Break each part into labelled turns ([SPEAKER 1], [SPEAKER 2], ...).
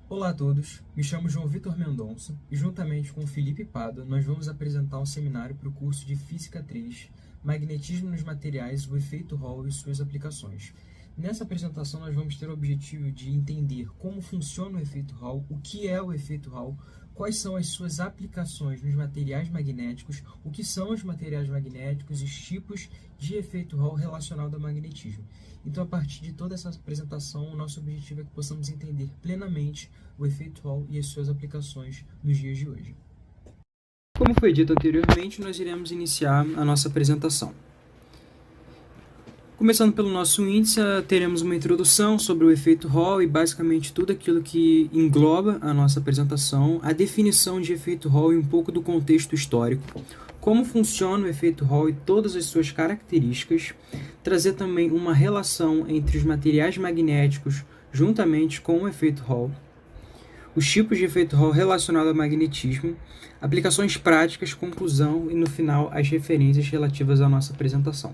[SPEAKER 1] Olá a todos, me chamo João Vitor Mendonça e juntamente com Felipe Pada nós vamos apresentar um seminário para o curso de Física 3, Magnetismo nos Materiais, o efeito Hall e suas aplicações. Nessa apresentação nós vamos ter o objetivo de entender como funciona o efeito Hall, o que é o efeito Hall, quais são as suas aplicações nos materiais magnéticos, o que são os materiais magnéticos e os tipos de efeito Hall relacionado ao magnetismo. Então, a partir de toda essa apresentação, o nosso objetivo é que possamos entender plenamente o efeito Hall e as suas aplicações nos dias de hoje. Como foi dito anteriormente, nós iremos iniciar a nossa apresentação. Começando pelo nosso índice, teremos uma introdução sobre o efeito Hall e basicamente tudo aquilo que engloba a nossa apresentação, a definição de efeito Hall e um pouco do contexto histórico, como funciona o efeito Hall e todas as suas características, trazer também uma relação entre os materiais magnéticos juntamente com o efeito Hall, os tipos de efeito Hall relacionado ao magnetismo, aplicações práticas, conclusão e, no final, as referências relativas à nossa apresentação.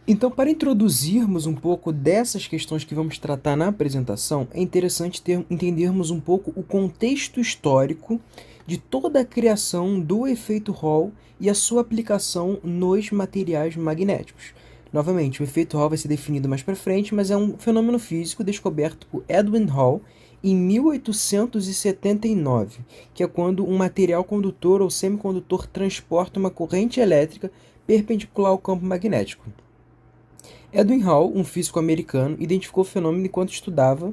[SPEAKER 1] Então, para introduzirmos um pouco dessas questões que vamos tratar na apresentação, é interessante entendermos um pouco o contexto histórico de toda a criação do efeito Hall e a sua aplicação nos materiais magnéticos. Novamente, o efeito Hall vai ser definido mais para frente, mas é um fenômeno físico descoberto por Edwin Hall em 1879, que é quando um material condutor ou semicondutor transporta uma corrente elétrica perpendicular ao campo magnético. Edwin Hall, um físico americano, identificou o fenômeno enquanto estudava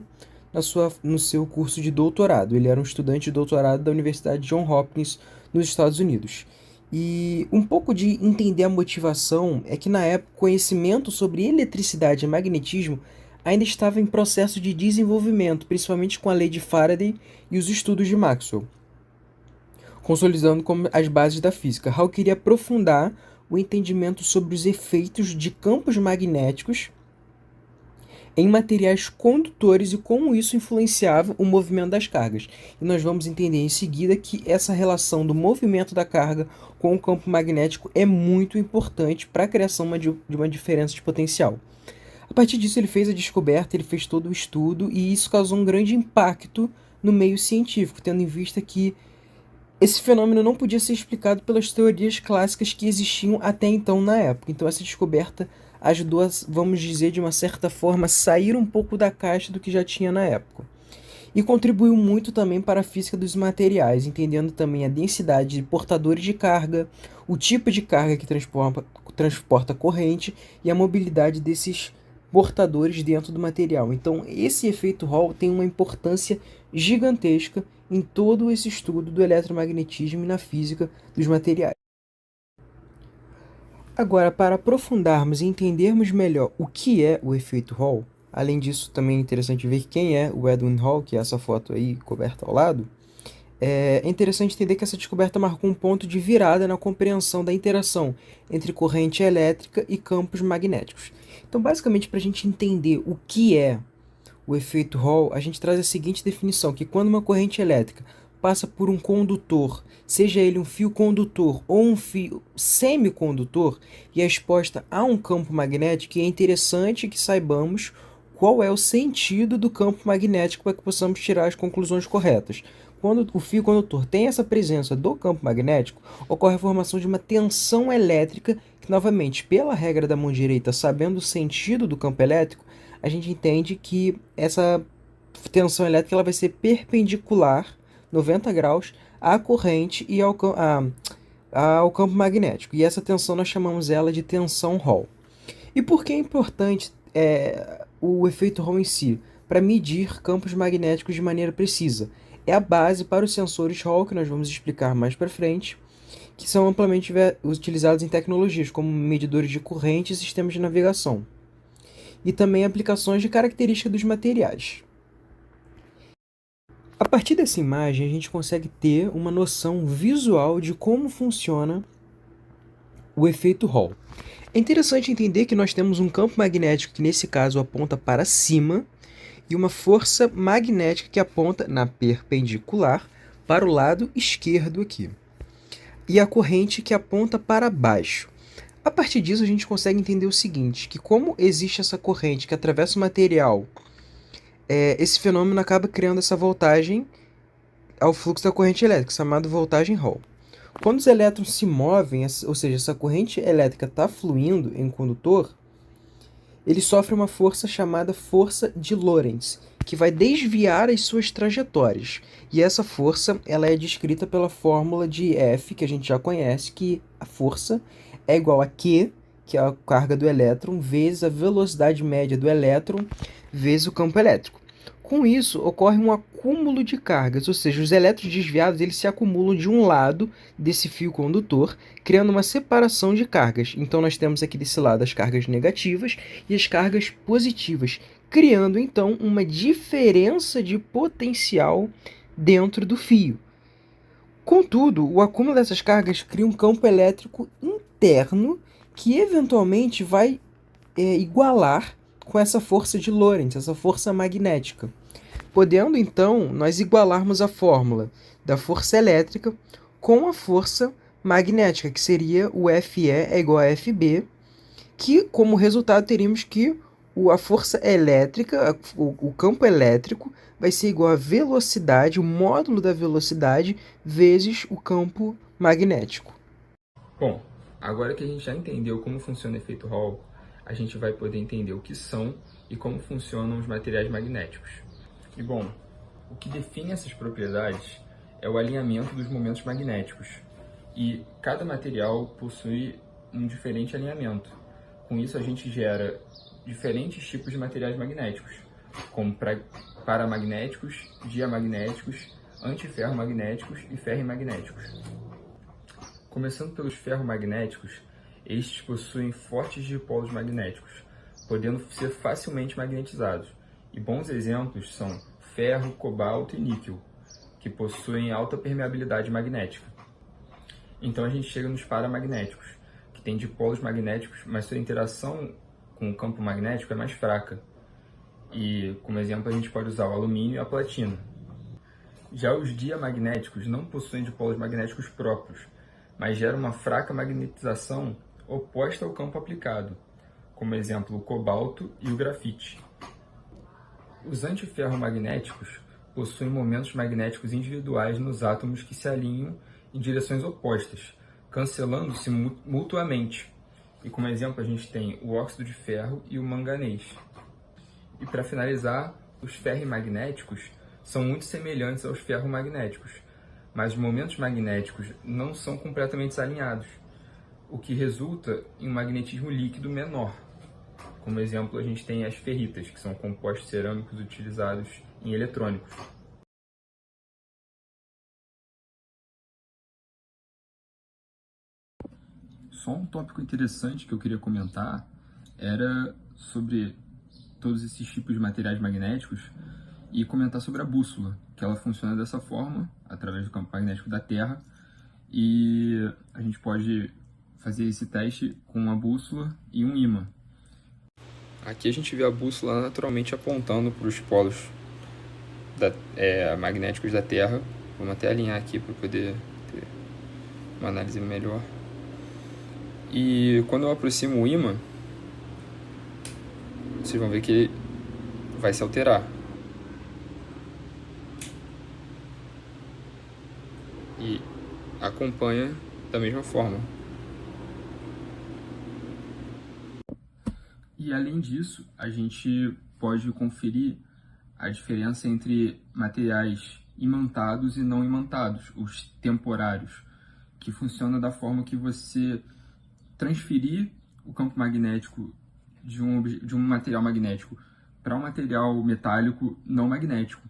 [SPEAKER 1] no seu curso de doutorado. Ele era um estudante de doutorado da Universidade Johns Hopkins, nos Estados Unidos. E um pouco de entender a motivação é que, na época, o conhecimento sobre eletricidade e magnetismo ainda estava em processo de desenvolvimento, principalmente com a lei de Faraday e os estudos de Maxwell, consolidando como as bases da física. Hall queria aprofundar o entendimento sobre os efeitos de campos magnéticos em materiais condutores e como isso influenciava o movimento das cargas. E nós vamos entender em seguida que essa relação do movimento da carga com o campo magnético é muito importante para a criação de uma diferença de potencial. A partir disso, ele fez a descoberta, ele fez todo o estudo e isso causou um grande impacto no meio científico, tendo em vista que esse fenômeno não podia ser explicado pelas teorias clássicas que existiam até então na época. Então essa descoberta ajudou a, vamos dizer, de uma certa forma, sair um pouco da caixa do que já tinha na época. E contribuiu muito também para a física dos materiais, entendendo também a densidade de portadores de carga, o tipo de carga que transporta corrente e a mobilidade desses portadores dentro do material. Então esse efeito Hall tem uma importância gigantesca em todo esse estudo do eletromagnetismo e na física dos materiais. Agora, para aprofundarmos e entendermos melhor o que é o efeito Hall, além disso também é interessante ver quem é o Edwin Hall, que é essa foto aí coberta ao lado, é interessante entender que essa descoberta marcou um ponto de virada na compreensão da interação entre corrente elétrica e campos magnéticos. Então, basicamente, para a gente entender o que é o efeito Hall, a gente traz a seguinte definição, que quando uma corrente elétrica passa por um condutor, seja ele um fio condutor ou um fio semicondutor, e é exposta a um campo magnético, é interessante que saibamos qual é o sentido do campo magnético para que possamos tirar as conclusões corretas. Quando o fio condutor tem essa presença do campo magnético, ocorre a formação de uma tensão elétrica que, novamente, pela regra da mão direita, sabendo o sentido do campo elétrico, a gente entende que essa tensão elétrica ela vai ser perpendicular, 90 graus, à corrente e ao campo magnético. E essa tensão nós chamamos ela de tensão Hall. E por que é importante o efeito Hall em si? Para medir campos magnéticos de maneira precisa. É a base para os sensores Hall, que nós vamos explicar mais para frente, que são amplamente utilizados em tecnologias como medidores de corrente e sistemas de navegação. E também aplicações de características dos materiais. A partir dessa imagem, a gente consegue ter uma noção visual de como funciona o efeito Hall. É interessante entender que nós temos um campo magnético que, nesse caso, aponta para cima e uma força magnética que aponta na perpendicular para o lado esquerdo aqui. E a corrente que aponta para baixo. A partir disso, a gente consegue entender o seguinte, que como existe essa corrente que atravessa o material esse fenômeno acaba criando essa voltagem ao fluxo da corrente elétrica, chamado voltagem Hall. Quando os elétrons se movem, ou seja, essa corrente elétrica está fluindo em um condutor, ele sofre uma força chamada força de Lorentz, que vai desviar as suas trajetórias. E essa força ela é descrita pela fórmula de F, que a gente já conhece, que a força é igual a Q, que é a carga do elétron, vezes a velocidade média do elétron, vezes o campo elétrico. Com isso, ocorre um acúmulo de cargas, ou seja, os elétrons desviados eles se acumulam de um lado desse fio condutor, criando uma separação de cargas. Então, nós temos aqui desse lado as cargas negativas e as cargas positivas, criando, então, uma diferença de potencial dentro do fio. Contudo, o acúmulo dessas cargas cria um campo elétrico interno que, eventualmente, vai igualar com essa força de Lorentz, essa força magnética. Podendo, então, nós igualarmos a fórmula da força elétrica com a força magnética, que seria o Fe é igual a Fb, que, como resultado, teríamos que a força elétrica, o campo elétrico, vai ser igual a velocidade, o módulo da velocidade, vezes o campo magnético.
[SPEAKER 2] Bom, agora que a gente já entendeu como funciona o efeito Hall, a gente vai poder entender o que são e como funcionam os materiais magnéticos. E bom, o que define essas propriedades é o alinhamento dos momentos magnéticos. E cada material possui um diferente alinhamento. Com isso a gente gera diferentes tipos de materiais magnéticos, como paramagnéticos, diamagnéticos, antiferromagnéticos e ferrimagnéticos. Começando pelos ferromagnéticos, estes possuem fortes dipolos magnéticos, podendo ser facilmente magnetizados. E bons exemplos são ferro, cobalto e níquel, que possuem alta permeabilidade magnética. Então a gente chega nos paramagnéticos, que têm dipolos magnéticos, mas sua interação com o campo magnético é mais fraca. E como exemplo a gente pode usar o alumínio e a platina. Já os diamagnéticos não possuem dipolos magnéticos próprios, mas geram uma fraca magnetização oposta ao campo aplicado, como exemplo o cobalto e o grafite. Os antiferromagnéticos possuem momentos magnéticos individuais nos átomos que se alinham em direções opostas, cancelando-se mutuamente. E como exemplo a gente tem o óxido de ferro e o manganês. E para finalizar, os ferrimagnéticos são muito semelhantes aos ferromagnéticos, mas os momentos magnéticos não são completamente alinhados, o que resulta em um magnetismo líquido menor. Como exemplo, a gente tem as ferritas, que são compostos cerâmicos utilizados em eletrônicos. Só um tópico interessante que eu queria comentar era sobre todos esses tipos de materiais magnéticos e comentar sobre a bússola, que ela funciona dessa forma, através do campo magnético da Terra, e a gente pode fazer esse teste com uma bússola e um ímã. Aqui a gente vê a bússola naturalmente apontando para os polos magnéticos da Terra. Vamos até alinhar aqui para poder ter uma análise melhor. E quando eu aproximo o ímã, vocês vão ver que ele vai se alterar. E acompanha da mesma forma. E além disso, a gente pode conferir a diferença entre materiais imantados e não imantados, os temporários, que funciona da forma que você transferir o campo magnético de um material magnético para um material metálico não magnético.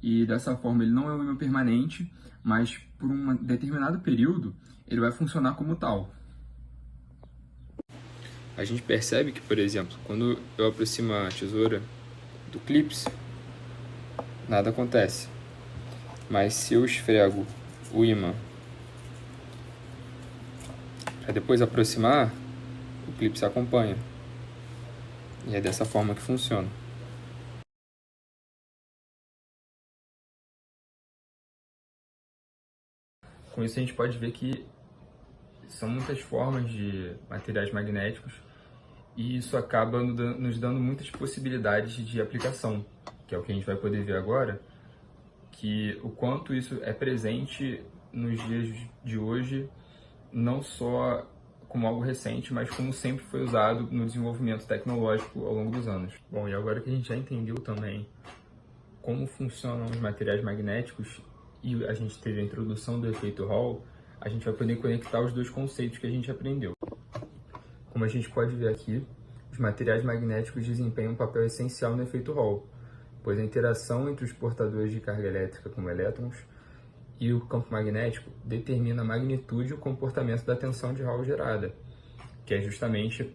[SPEAKER 2] E dessa forma ele não é um ímã permanente, mas por um determinado período ele vai funcionar como tal. A gente percebe que, por exemplo, quando eu aproximo a tesoura do clips, nada acontece. Mas se eu esfrego o ímã para depois aproximar, o clipe se acompanha. E é dessa forma que funciona. Com isso a gente pode ver que são muitas formas de materiais magnéticos e isso acaba nos dando muitas possibilidades de aplicação. que é o que a gente vai poder ver agora, que o quanto isso é presente nos dias de hoje, não só como algo recente, mas como sempre foi usado no desenvolvimento tecnológico ao longo dos anos. Bom, e agora que a gente já entendeu também como funcionam os materiais magnéticos e a gente teve a introdução do efeito Hall, a gente vai poder conectar os dois conceitos que a gente aprendeu. Como a gente pode ver aqui, os materiais magnéticos desempenham um papel essencial no efeito Hall, pois a interação entre os portadores de carga elétrica, como elétrons, e o campo magnético determina a magnitude e o comportamento da tensão de Hall gerada, que é justamente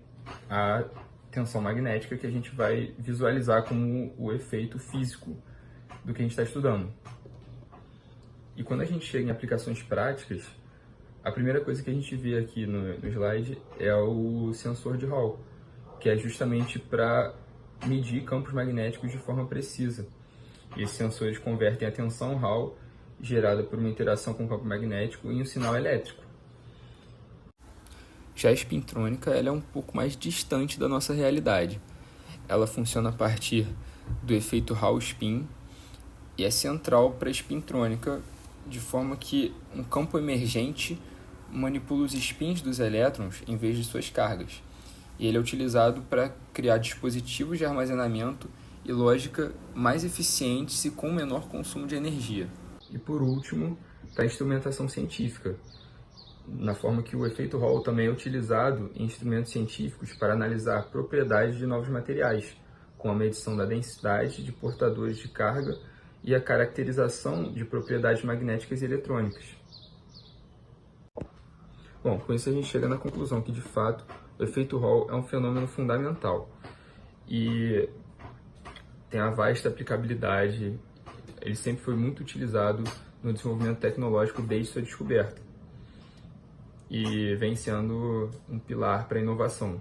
[SPEAKER 2] a tensão magnética que a gente vai visualizar como o efeito físico do que a gente está estudando. E quando a gente chega em aplicações práticas, a primeira coisa que a gente vê aqui no slide é o sensor de Hall, que é justamente para medir campos magnéticos de forma precisa. E esses sensores convertem a tensão Hall gerada por uma interação com o campo magnético em um sinal elétrico. Já a espintrônica ela é um pouco mais distante da nossa realidade. Ela funciona a partir do efeito Hall-spin e é central para a espintrônica, de forma que um campo emergente manipula os spins dos elétrons em vez de suas cargas. E ele é utilizado para criar dispositivos de armazenamento e lógica mais eficientes e com menor consumo de energia. E por último, para a instrumentação científica, na forma que o efeito Hall também é utilizado em instrumentos científicos para analisar propriedades de novos materiais, com a medição da densidade de portadores de carga e a caracterização de propriedades magnéticas e eletrônicas. Bom, com isso a gente chega na conclusão que, de fato, o efeito Hall é um fenômeno fundamental e tem a vasta aplicabilidade. Ele sempre foi muito utilizado no desenvolvimento tecnológico desde sua descoberta e vem sendo um pilar para a inovação.